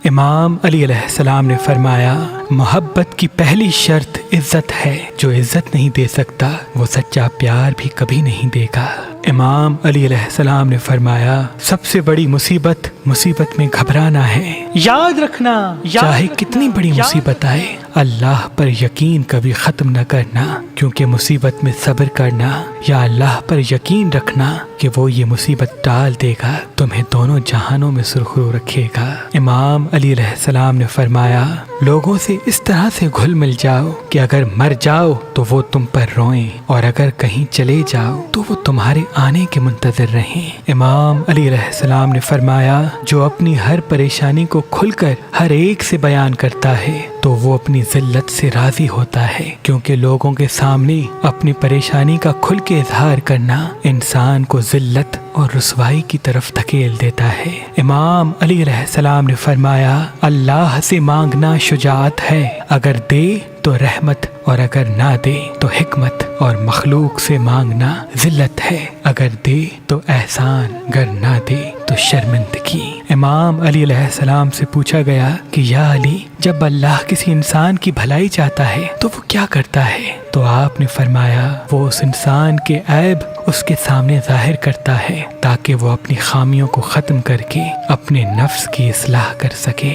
امام علی علیہ السلام نے فرمایا محبت کی پہلی شرط عزت ہے، جو عزت نہیں دے سکتا وہ سچا پیار بھی کبھی نہیں دے گا۔ امام علی علیہ السلام نے فرمایا سب سے بڑی مصیبت میں گھبرانا ہے۔ یاد رکھنا چاہے کتنی بڑی مصیبت آئے اللہ پر یقین کبھی ختم نہ کرنا، کیونکہ مصیبت میں صبر کرنا یا اللہ پر یقین رکھنا کہ وہ یہ مصیبت ٹال دے گا، تمہیں دونوں جہانوں میں سرخرو رکھے گا۔ امام علی علیہ السلام نے فرمایا لوگوں سے اس طرح سے گھل مل جاؤ کہ اگر مر جاؤ تو وہ تم پر روئیں، اور اگر کہیں چلے جاؤ تو وہ تمہارے آنے کے منتظر رہیں۔ امام علی علیہ السلام نے فرمایا جو اپنی ہر پریشانی کو کھل کر ہر ایک سے بیان کرتا ہے تو وہ اپنی ذلت سے راضی ہوتا ہے، کیونکہ لوگوں کے سامنے اپنی پریشانی کا کھل کے اظہار کرنا انسان کو ذلت اور رسوائی کی طرف دھکیل دیتا ہے۔ امام علی علیہ السلام نے فرمایا اللہ سے مانگنا شجاعت ہے، اگر دے تو رحمت اور اگر نہ دے تو حکمت، اور مخلوق سے مانگنا ذلت ہے، اگر دے تو احسان، گر نہ دے تو شرمندگی۔ امام علی علیہ السلام سے پوچھا گیا کہ یا علی جب اللہ کسی انسان کی بھلائی چاہتا ہے تو وہ کیا کرتا ہے؟ تو آپ نے فرمایا وہ اس انسان کے عیب اس کے سامنے ظاہر کرتا ہے تاکہ وہ اپنی خامیوں کو ختم کر کے اپنے نفس کی اصلاح کر سکے۔